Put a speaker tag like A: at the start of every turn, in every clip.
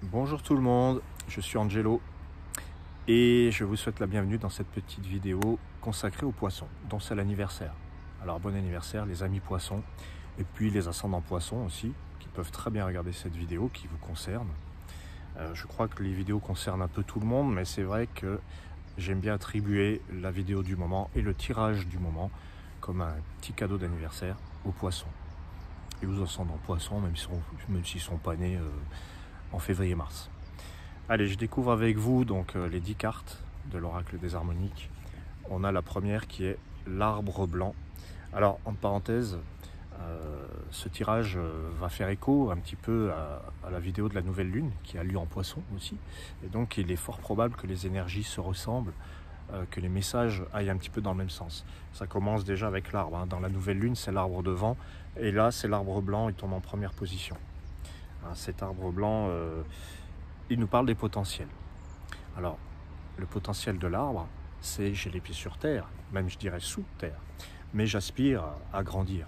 A: Bonjour tout le monde, je suis Angelo et je vous souhaite la bienvenue dans cette petite vidéo consacrée aux poissons, dont c'est l'anniversaire. Alors bon anniversaire les amis poissons et puis les ascendants poissons aussi, qui peuvent très bien regarder cette vidéo qui vous concerne. Je crois que les vidéos concernent un peu tout le monde, mais c'est vrai que j'aime bien attribuer la vidéo du moment et le tirage du moment comme un petit cadeau d'anniversaire aux poissons. Et aux ascendants poissons, même s'ils ne sont pas nés en février-mars. Allez, je découvre avec vous donc les 10 cartes de l'oracle des harmoniques. On a la première qui est l'arbre blanc. Alors, entre parenthèses, ce tirage va faire écho un petit peu à la vidéo de la nouvelle lune qui a lieu en poisson aussi. Et donc, il est fort probable que les énergies se ressemblent, que les messages aillent un petit peu dans le même sens. Ça commence déjà avec l'arbre. Hein. Dans la nouvelle lune, c'est l'arbre de vent. Et là, c'est l'arbre blanc, il tombe en première position. Hein, cet arbre blanc, il nous parle des potentiels. Alors, le potentiel de l'arbre, c'est j'ai les pieds sur terre, même je dirais sous terre, mais j'aspire à grandir.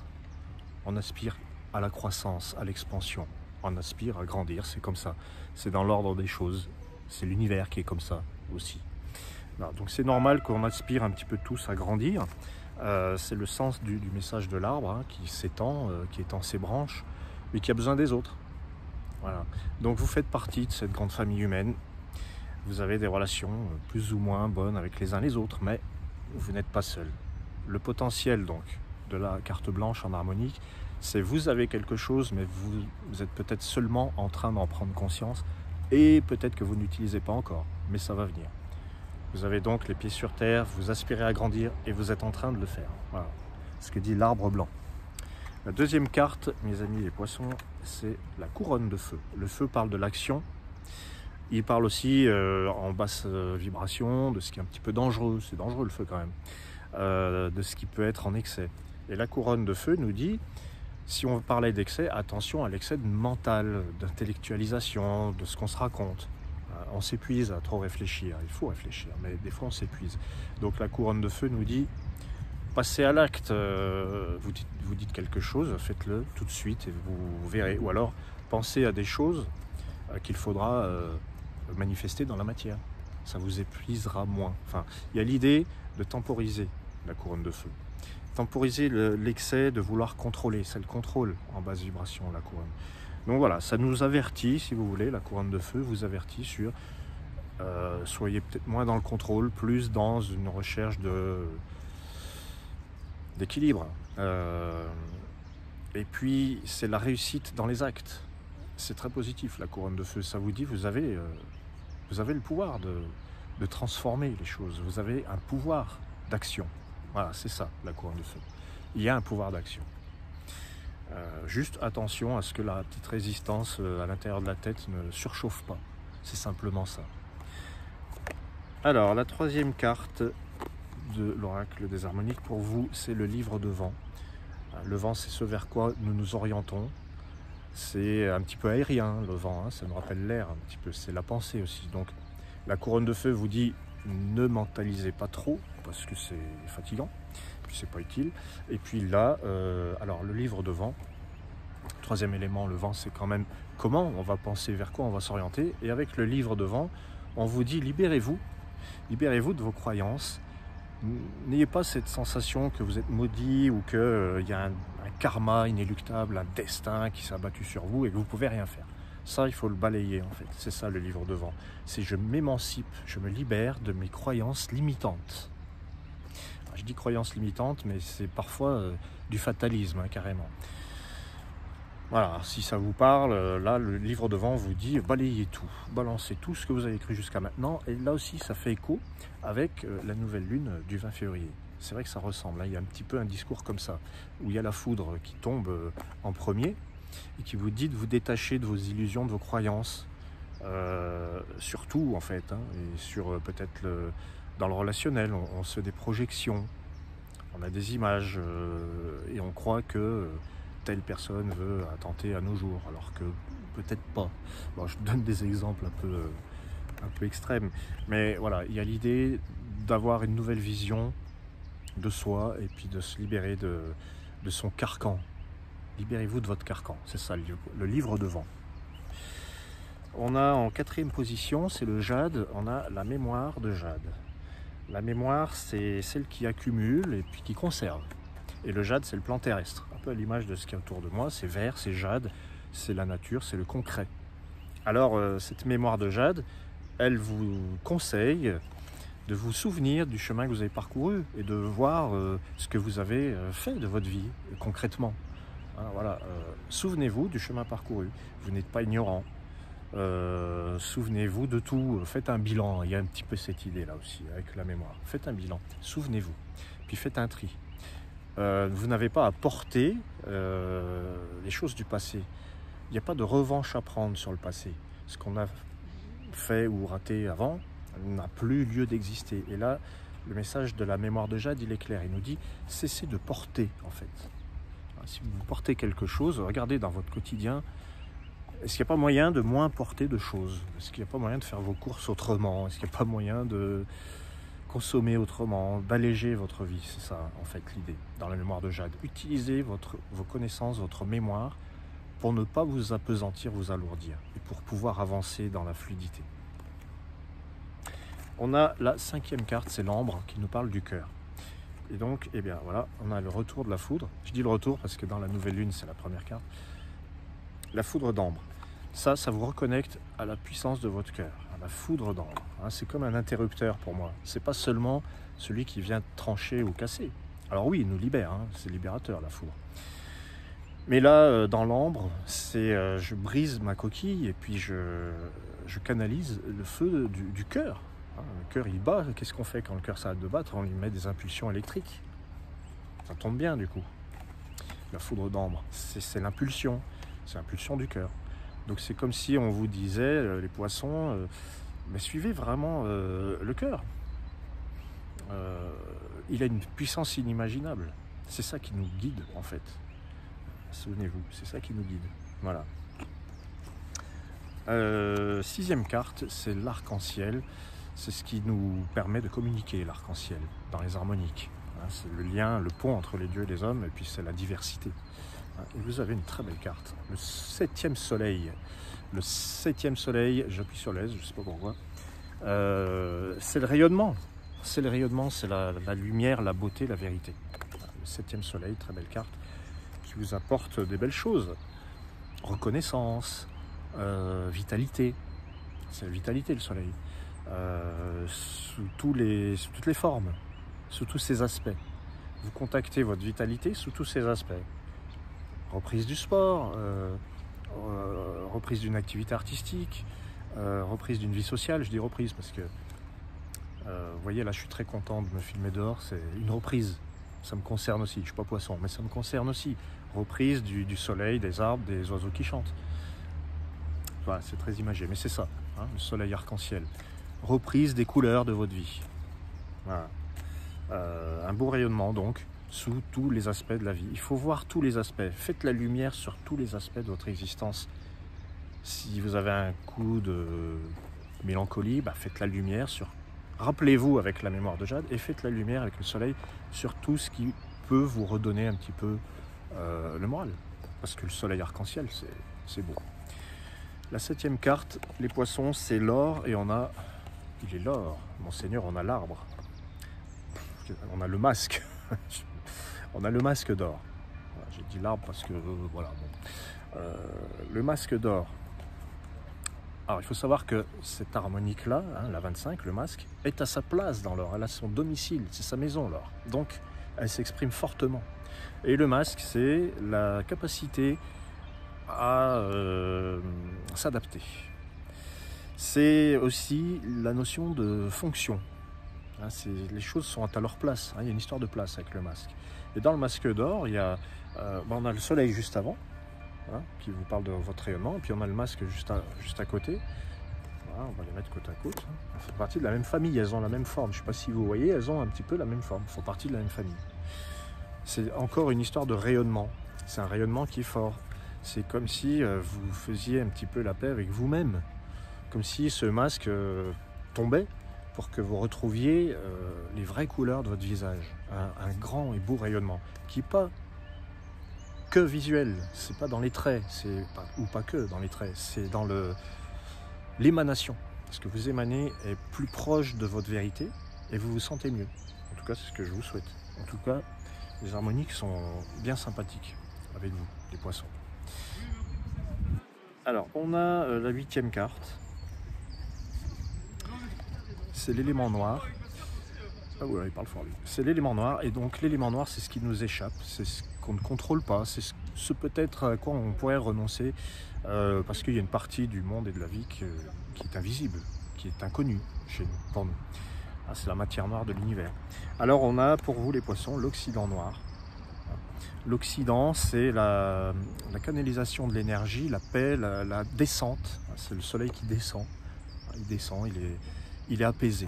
A: On aspire à la croissance, à l'expansion. On aspire à grandir, c'est comme ça. C'est dans l'ordre des choses. C'est l'univers qui est comme ça aussi. Alors, donc c'est normal qu'on aspire un petit peu tous à grandir. C'est le sens du message de l'arbre hein, qui s'étend, qui étend ses branches, mais qui a besoin des autres. Voilà. Donc vous faites partie de cette grande famille humaine. Vous avez des relations plus ou moins bonnes avec les uns les autres, mais vous n'êtes pas seul. Le potentiel donc de la carte blanche en harmonique, c'est vous avez quelque chose, mais vous êtes peut-être seulement en train d'en prendre conscience et peut-être que vous n'utilisez pas encore, mais ça va venir. Vous avez donc les pieds sur terre, vous aspirez à grandir et vous êtes en train de le faire. Voilà ce que dit l'arbre blanc. La deuxième carte, mes amis les poissons, c'est la couronne de feu. Le feu parle de l'action. Il parle aussi en basse vibration de ce qui est un petit peu dangereux. C'est dangereux le feu quand même. De ce qui peut être en excès. Et la couronne de feu nous dit, si on parlait d'excès, attention à l'excès mental, d'intellectualisation, de ce qu'on se raconte. On s'épuise à trop réfléchir. Il faut réfléchir, mais des fois on s'épuise. Donc la couronne de feu nous dit, passez à l'acte, vous dites quelque chose, faites-le tout de suite et vous verrez. Ou alors, pensez à des choses qu'il faudra manifester dans la matière. Ça vous épuisera moins. Enfin, il y a l'idée de temporiser la couronne de feu. Temporiser l'excès de vouloir contrôler. C'est le contrôle en basse vibration, la couronne. Donc voilà, ça nous avertit, si vous voulez, la couronne de feu vous avertit sur soyez peut-être moins dans le contrôle, plus dans une recherche d'équilibre. Et puis, c'est la réussite dans les actes. C'est très positif, la couronne de feu. Ça vous dit, vous avez le pouvoir de transformer les choses. Vous avez un pouvoir d'action. Voilà, c'est ça, la couronne de feu. Il y a un pouvoir d'action. Juste attention à ce que la petite résistance à l'intérieur de la tête ne surchauffe pas. C'est simplement ça. Alors, la troisième carte de l'oracle des harmoniques pour vous, c'est le livre de vent. Le vent, c'est ce vers quoi nous nous orientons. C'est un petit peu aérien, le vent, hein, ça nous rappelle l'air un petit peu, c'est la pensée aussi. Donc la couronne de feu vous dit ne mentalisez pas trop parce que c'est fatigant, puis c'est pas utile. Et puis là, alors le livre de vent, troisième élément, le vent, c'est quand même comment on va penser, vers quoi on va s'orienter. Et avec le livre de vent, on vous dit libérez-vous de vos croyances. N'ayez pas cette sensation que vous êtes maudit ou qu'il y a un karma inéluctable, un destin qui s'est abattu sur vous et que vous ne pouvez rien faire. Ça, il faut le balayer en fait. C'est ça le livre de vent. C'est je m'émancipe, je me libère de mes croyances limitantes. Alors, je dis croyances limitantes, mais c'est parfois du fatalisme hein, carrément. Voilà, si ça vous parle, là le livre de vent vous dit balayez tout, balancez tout ce que vous avez cru jusqu'à maintenant. Et là aussi ça fait écho avec la nouvelle lune du 20 février. C'est vrai que ça ressemble, hein. Il y a un petit peu un discours comme ça, où il y a la foudre qui tombe en premier et qui vous dit de vous détacher de vos illusions, de vos croyances, surtout en fait, hein, et sur peut-être dans le relationnel, on se fait des projections, on a des images et on croit que telle personne veut attenter à nos jours, alors que peut-être pas. Bon, je donne des exemples un peu extrêmes, mais voilà, il y a l'idée d'avoir une nouvelle vision de soi et puis de se libérer de son carcan. Libérez-vous de votre carcan, c'est ça le livre de vent. On a en 4e position, c'est le jade, on a la mémoire de jade. La mémoire, c'est celle qui accumule et puis qui conserve. Et le jade, c'est le plan terrestre. Un peu à l'image de ce qu'il y a autour de moi, c'est vert, c'est jade, c'est la nature, c'est le concret. Alors, cette mémoire de jade, elle vous conseille de vous souvenir du chemin que vous avez parcouru et de voir ce que vous avez fait de votre vie, concrètement. Hein, voilà, souvenez-vous du chemin parcouru. Vous n'êtes pas ignorant. Souvenez-vous de tout. Faites un bilan. Il y a un petit peu cette idée-là aussi, avec la mémoire. Faites un bilan. Souvenez-vous. Puis faites un tri. Vous n'avez pas à porter les choses du passé. Il n'y a pas de revanche à prendre sur le passé. Ce qu'on a fait ou raté avant n'a plus lieu d'exister. Et là, le message de la mémoire de jade, il est clair. Il nous dit, cessez de porter, en fait. Si vous portez quelque chose, regardez dans votre quotidien, est-ce qu'il n'y a pas moyen de moins porter de choses? Est-ce qu'il n'y a pas moyen de faire vos courses autrement? Est-ce qu'il n'y a pas moyen de consommer autrement, d'alléger votre vie? C'est ça, en fait, l'idée, dans la mémoire de jade. Utilisez vos connaissances, votre mémoire, pour ne pas vous apesantir, vous alourdir, et pour pouvoir avancer dans la fluidité. On a la 5e carte, c'est l'ambre, qui nous parle du cœur. Et donc, eh bien, voilà, on a le retour de la foudre. Je dis le retour parce que dans la nouvelle lune, c'est la première carte. La foudre d'ambre. Ça vous reconnecte à la puissance de votre cœur, à la foudre d'ambre. Hein, c'est comme un interrupteur pour moi. C'est pas seulement celui qui vient trancher ou casser. Alors oui, il nous libère, hein, c'est libérateur, la foudre. Mais là, dans l'ambre, c'est je brise ma coquille et puis je canalise le feu du cœur. Le cœur, il bat. Qu'est-ce qu'on fait quand le cœur s'arrête de battre? On lui met des impulsions électriques. Ça tombe bien, du coup. La foudre d'ambre, c'est l'impulsion. C'est l'impulsion du cœur. Donc c'est comme si on vous disait, les poissons, mais suivez vraiment le cœur. Il a une puissance inimaginable. C'est ça qui nous guide, en fait. Souvenez-vous, c'est ça qui nous guide. Voilà. 6e carte, c'est l'arc-en-ciel. C'est ce qui nous permet de communiquer, l'arc-en-ciel, dans les harmoniques. C'est le lien, le pont entre les dieux et les hommes, et puis c'est la diversité. Et vous avez une très belle carte, le 7e soleil. Le 7e soleil, j'appuie sur l'aise, je ne sais pas pourquoi. C'est le rayonnement. C'est le rayonnement, c'est la lumière, la beauté, la vérité. Le 7e soleil, très belle carte, qui vous apporte des belles choses. Reconnaissance, vitalité. C'est la vitalité, le soleil. Sous toutes les formes, sous tous ces aspects. Vous contactez votre vitalité sous tous ces aspects. Reprise du sport, reprise d'une activité artistique, reprise d'une vie sociale. Je dis reprise parce que, vous voyez, là je suis très content de me filmer dehors, c'est une reprise. Ça me concerne aussi, je ne suis pas poisson, mais ça me concerne aussi. Reprise du soleil, des arbres, des oiseaux qui chantent. Voilà, c'est très imagé, mais c'est ça, hein, le soleil arc-en-ciel. Reprise des couleurs de votre vie. Voilà. Un beau rayonnement donc, sous tous les aspects de la vie. Il faut voir tous les aspects. Faites la lumière sur tous les aspects de votre existence. Si vous avez un coup de mélancolie, faites la lumière sur... Rappelez-vous avec la mémoire de jade et faites la lumière avec le soleil sur tout ce qui peut vous redonner un petit peu le moral. Parce que le soleil arc-en-ciel, c'est beau. La 7e carte, les poissons, c'est l'or et on a... Il est l'or, Monseigneur, on a l'arbre. On a le masque. On a le masque d'or. Voilà, j'ai dit l'arbre parce que, voilà. Bon. Le masque d'or. Alors, il faut savoir que cette harmonique-là, hein, la 25, le masque, est à sa place dans l'or. Elle a son domicile, c'est sa maison, l'or. Donc, elle s'exprime fortement. Et le masque, c'est la capacité à s'adapter. C'est aussi la notion de fonction. Hein, les choses sont à leur place. Hein, il y a une histoire de place avec le masque. Et dans le masque d'or, il y a, on a le soleil juste avant, hein, qui vous parle de votre rayonnement. Et puis on a le masque juste à côté. Voilà, on va les mettre côte à côte. Elles font partie de la même famille, elles ont la même forme. Je ne sais pas si vous voyez, elles ont un petit peu la même forme. Elles font partie de la même famille. C'est encore une histoire de rayonnement. C'est un rayonnement qui est fort. C'est comme si vous faisiez un petit peu la paix avec vous-même. Comme si ce masque tombait pour que vous retrouviez les vraies couleurs de votre visage. Un grand et beau rayonnement qui n'est pas que visuel, c'est pas dans les traits, ou pas que dans les traits, c'est dans l'émanation. Ce que vous émanez est plus proche de votre vérité et vous vous sentez mieux. En tout cas, c'est ce que je vous souhaite. En tout cas, les harmoniques sont bien sympathiques avec vous, les poissons. Alors, on a la 8e carte. C'est l'élément noir. Ah ouais, il parle fort lui. C'est l'élément noir, et donc l'élément noir, c'est ce qui nous échappe, c'est ce qu'on ne contrôle pas, c'est ce peut-être à quoi on pourrait renoncer, parce qu'il y a une partie du monde et de la vie qui est invisible, qui est inconnue chez nous, pour nous. Ah, c'est la matière noire de l'univers. Alors on a pour vous les poissons l'Occident noir. L'Occident, c'est la canalisation de l'énergie, la paix, la descente. C'est le soleil qui descend. Il descend, il est apaisé.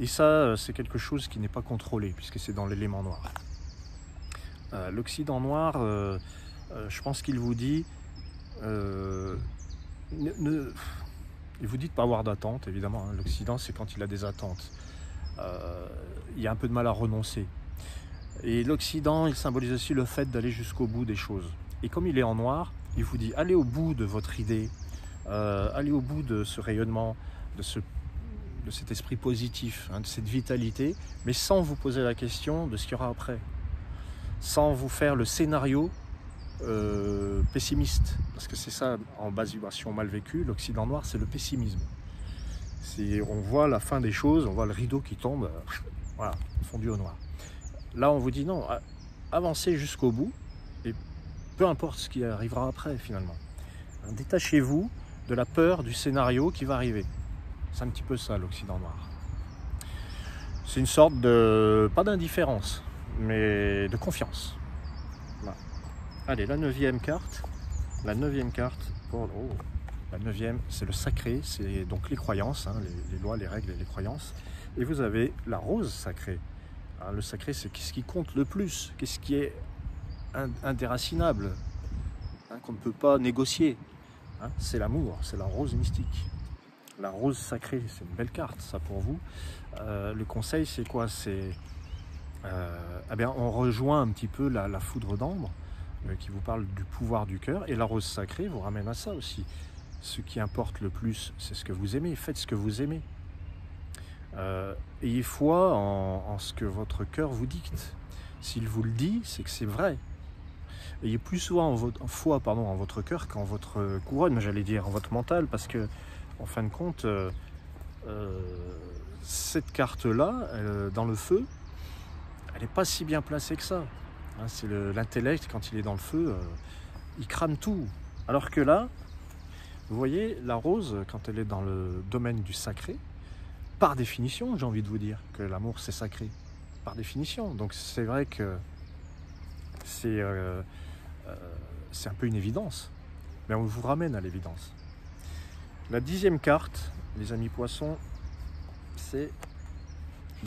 A: Et ça, c'est quelque chose qui n'est pas contrôlé, puisque c'est dans l'élément noir. L'Occident noir, je pense qu'il vous dit... il vous dit de ne pas avoir d'attente, évidemment. Hein. L'Occident, c'est quand il a des attentes. Il y a un peu de mal à renoncer. Et l'Occident, il symbolise aussi le fait d'aller jusqu'au bout des choses. Et comme il est en noir, il vous dit, allez au bout de votre idée, allez au bout de ce rayonnement, de cet esprit positif, hein, de cette vitalité, mais sans vous poser la question de ce qu'il y aura après. Sans vous faire le scénario pessimiste. Parce que c'est ça, en base vibration mal vécue, l'Occident noir, c'est le pessimisme. On voit la fin des choses, on voit le rideau qui tombe, voilà, fondu au noir. Là, on vous dit non, avancez jusqu'au bout, et peu importe ce qui arrivera après, finalement. Détachez-vous de la peur du scénario qui va arriver. C'est un petit peu ça, l'Occident noir. C'est une sorte de, pas d'indifférence, mais de confiance. Voilà. Allez, la 9e carte. La 9e carte, la 9e, c'est le sacré, c'est donc les croyances, hein, les lois, les règles et les croyances. Et vous avez la rose sacrée. Hein, le sacré, c'est ce qui compte le plus, qu'est-ce qui est indéracinable, hein, qu'on ne peut pas négocier. Hein, c'est l'amour, c'est la rose mystique. La rose sacrée, c'est une belle carte, ça pour vous. Le conseil, c'est quoi? C'est, eh bien, on rejoint un petit peu la foudre d'ambre qui vous parle du pouvoir du cœur. Et la rose sacrée vous ramène à ça aussi. Ce qui importe le plus, c'est ce que vous aimez. Faites ce que vous aimez. Ayez foi en ce que votre cœur vous dicte. S'il vous le dit, c'est que c'est vrai. Ayez plus souvent foi en votre cœur qu'en votre couronne, j'allais dire, en votre mental, parce que en fin de compte, cette carte-là, dans le feu, elle n'est pas si bien placée que ça. Hein, c'est l'intellect, quand il est dans le feu, il crame tout. Alors que là, vous voyez, la rose, quand elle est dans le domaine du sacré, par définition, j'ai envie de vous dire que l'amour, c'est sacré. Par définition. Donc c'est vrai que c'est un peu une évidence. Mais on vous ramène à l'évidence. La 10e carte, les amis poissons, c'est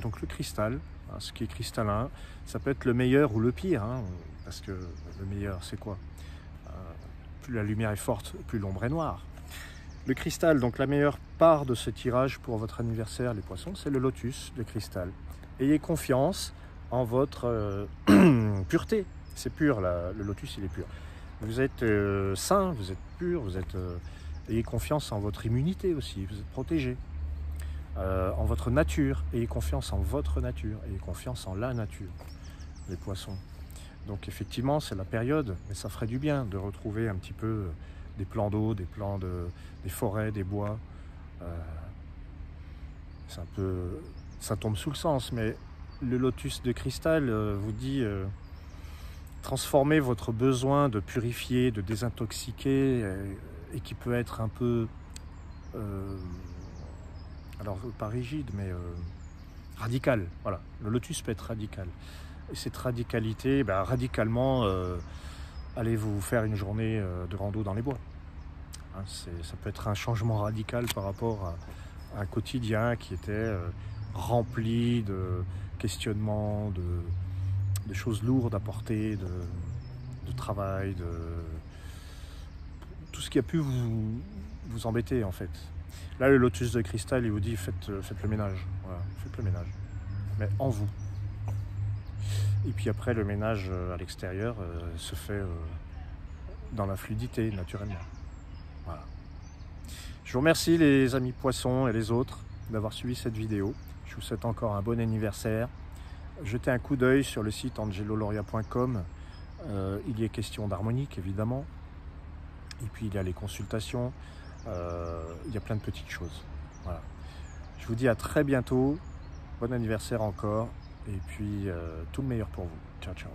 A: donc le cristal. Hein, ce qui est cristallin, ça peut être le meilleur ou le pire, hein, parce que le meilleur, c'est quoi? Plus la lumière est forte, plus l'ombre est noire. Le cristal, donc la meilleure part de ce tirage pour votre anniversaire, les poissons, c'est le lotus de cristal. Ayez confiance en votre pureté. C'est pur, le lotus, il est pur. Vous êtes sain, vous êtes pur, vous êtes... ayez confiance en votre immunité aussi, vous êtes protégé. En votre nature, ayez confiance en votre nature, ayez confiance en la nature, les poissons. Donc effectivement, c'est la période, mais ça ferait du bien de retrouver un petit peu des plans d'eau, des forêts, des bois. C'est un peu... ça tombe sous le sens, mais le lotus de cristal vous dit... transformez votre besoin de purifier, de désintoxiquer, et qui peut être un peu... alors pas rigide, mais radical. Voilà, le lotus peut être radical. Et cette radicalité, radicalement, allez vous faire une journée de rando dans les bois. Hein, ça peut être un changement radical par rapport à un quotidien qui était rempli de questionnements, de choses lourdes à porter, de travail, de tout ce qui a pu vous embêter en fait. Là, le lotus de cristal, il vous dit faites le ménage. Voilà, faites le ménage. Mais en vous. Et puis après, le ménage à l'extérieur se fait dans la fluidité, naturellement. Voilà. Je vous remercie les amis poissons et les autres d'avoir suivi cette vidéo. Je vous souhaite encore un bon anniversaire. Jetez un coup d'œil sur le site angeloloria.com. Il y est question d'harmonique évidemment. Et puis il y a les consultations. Il y a plein de petites choses. Voilà. Je vous dis à très bientôt. Bon anniversaire encore. Et puis tout le meilleur pour vous. Ciao, ciao.